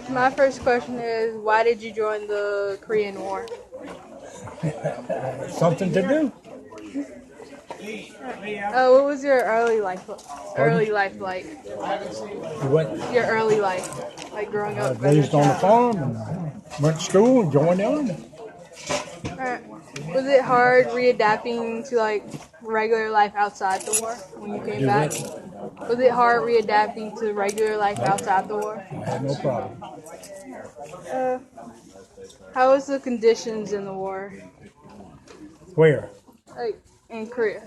My first question is, why did you join the Korean War? Something to do. What was your early life Pardon? like? What? Your early life, like growing I up was as a raised on a child. farm and went to school and joined the army. Alright. Was it hard readapting to like regular life outside the war when you came Do back? what? Was it hard readapting to regular life outside the war? I had no problem. Uh, how was the conditions in the war, Where? like in Korea?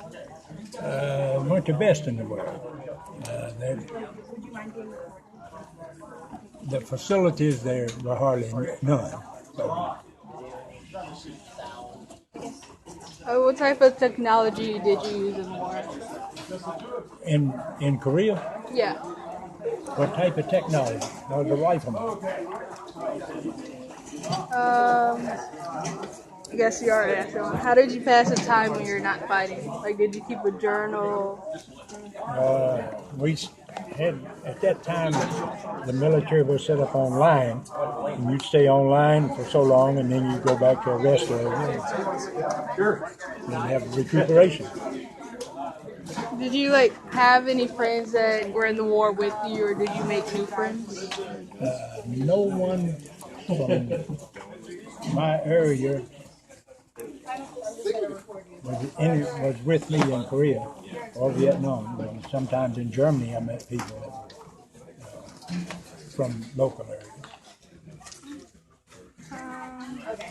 Weren't the best in the world. The facilities there were hardly none. So, What type of technology did you use in the war? in Korea, Yeah. what type of technology? I was a rifleman. I guess you already asked that one. How did you pass the time when you're not fighting? Like, did you keep a journal? We had, at that time, the military was set up online, and you'd stay online for so long, and then you go back to a rest area and have recuperation. Did you like have any friends that were in the war with you, or did you make new friends? No one from my area was with me in Korea or Vietnam, but sometimes in Germany I met people from local areas.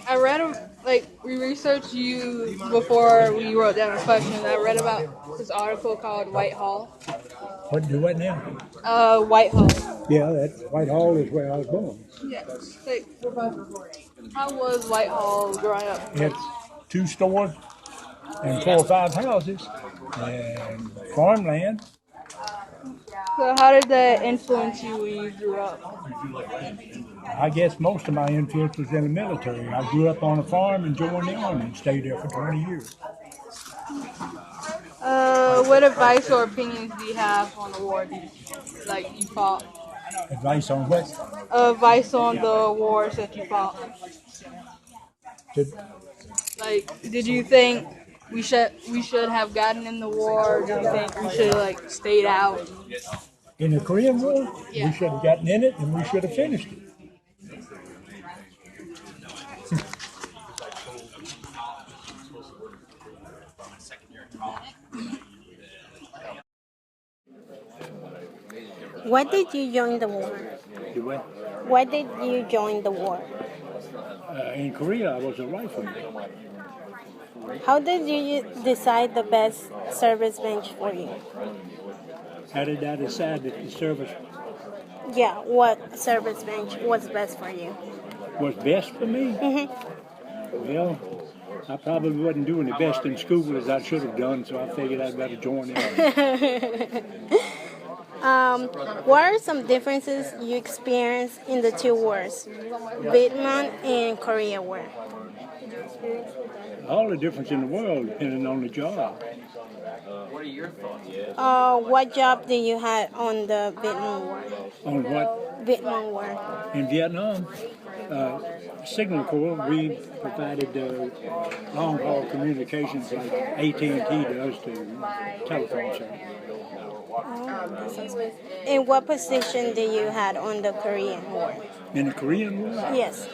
I read like we researched you before we wrote down a question. I read about this article called Whitehall. What do what now? Whitehall. Yeah, that's Whitehall is where I was born. Yeah. Like, how was Whitehall growing up? It's 2 stores and 4 or 5 houses and farmland. So how did that influence you when you grew up? I guess most of my influence was in the military. I grew up on a farm and joined the army and stayed there for 20 years. What advice or opinions do you have on the war? Like you fought? Advice on what? Advice on the wars that you fought? To, Like, did you think we should have gotten in the war? Or do you think we should like stayed out? in the Korean War, Yeah. we should have gotten in it and we should have finished it. Why did you join the war? Do what? Why did you join the war? In Korea, I was a rifleman. How did you decide the best service bench for you? How did I decide that the service Yeah, what service bench was best for you? was best for me? Well, I probably wasn't doing the best in school as I should have done, so I figured I'd better join the army. What are some differences you experienced in the two wars, Vietnam and Korea War? All the difference in the world depending on the job. What job did you have on the Vietnam War? On what? Vietnam War. In Vietnam, Signal Corps, we provided long-haul communications like AT&T does to telephone service. That sounds good. And what position did you had on the Korean War? In the Korean War Yes.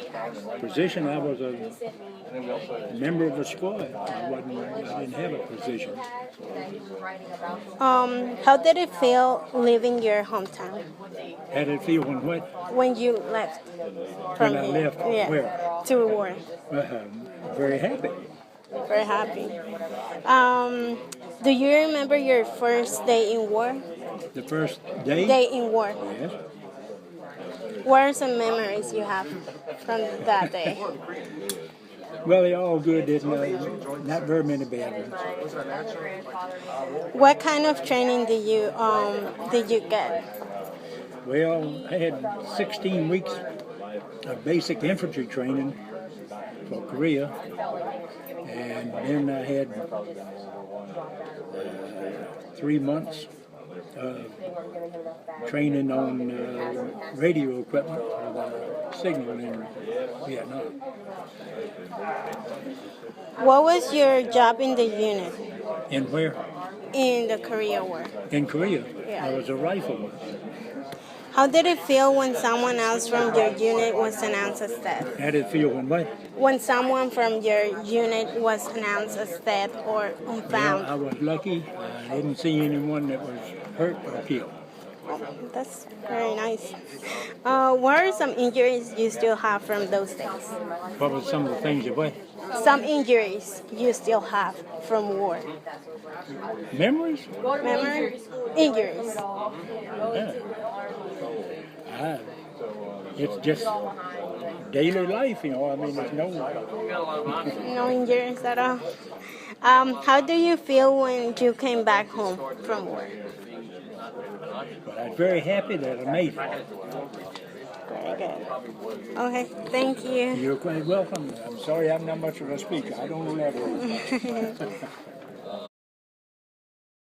position, I was a member of a squad. I didn't have a position. How did it feel leaving your hometown How did it feel when when you left from When I here? left, Yeah. where? To war. Very happy. Very happy. Do you remember your first day in war? The first day? Day in war. Yes. What are some memories you have from that day? Well, they're all good. There's not very many bad ones. What kind of training did you get? Well, I had 16 weeks of basic infantry training for Korea, and then I had 3 months training on radio equipment for the signal in Vietnam. What was your job in the unit And where? in the Korea War? In Korea. Yeah. I was a rifleman. How did it feel when someone else from your unit was announced as dead? How did it feel when what? When someone from your unit was announced as dead or Well, unfound? I was lucky. I didn't see anyone that was hurt or killed. That's very nice. What are some injuries you still have from those days? What were some of the things that were? Some injuries you still have from war. Memories? Memory? Injuries. Yeah. It's just daily life, you know. I mean, there's no. No injuries at all. How do you feel when you came back home from war? But I'm very happy that I made it. Very good. Okay, thank you. You're quite welcome. I'm sorry I'm not much of a speaker. I don't elaborate.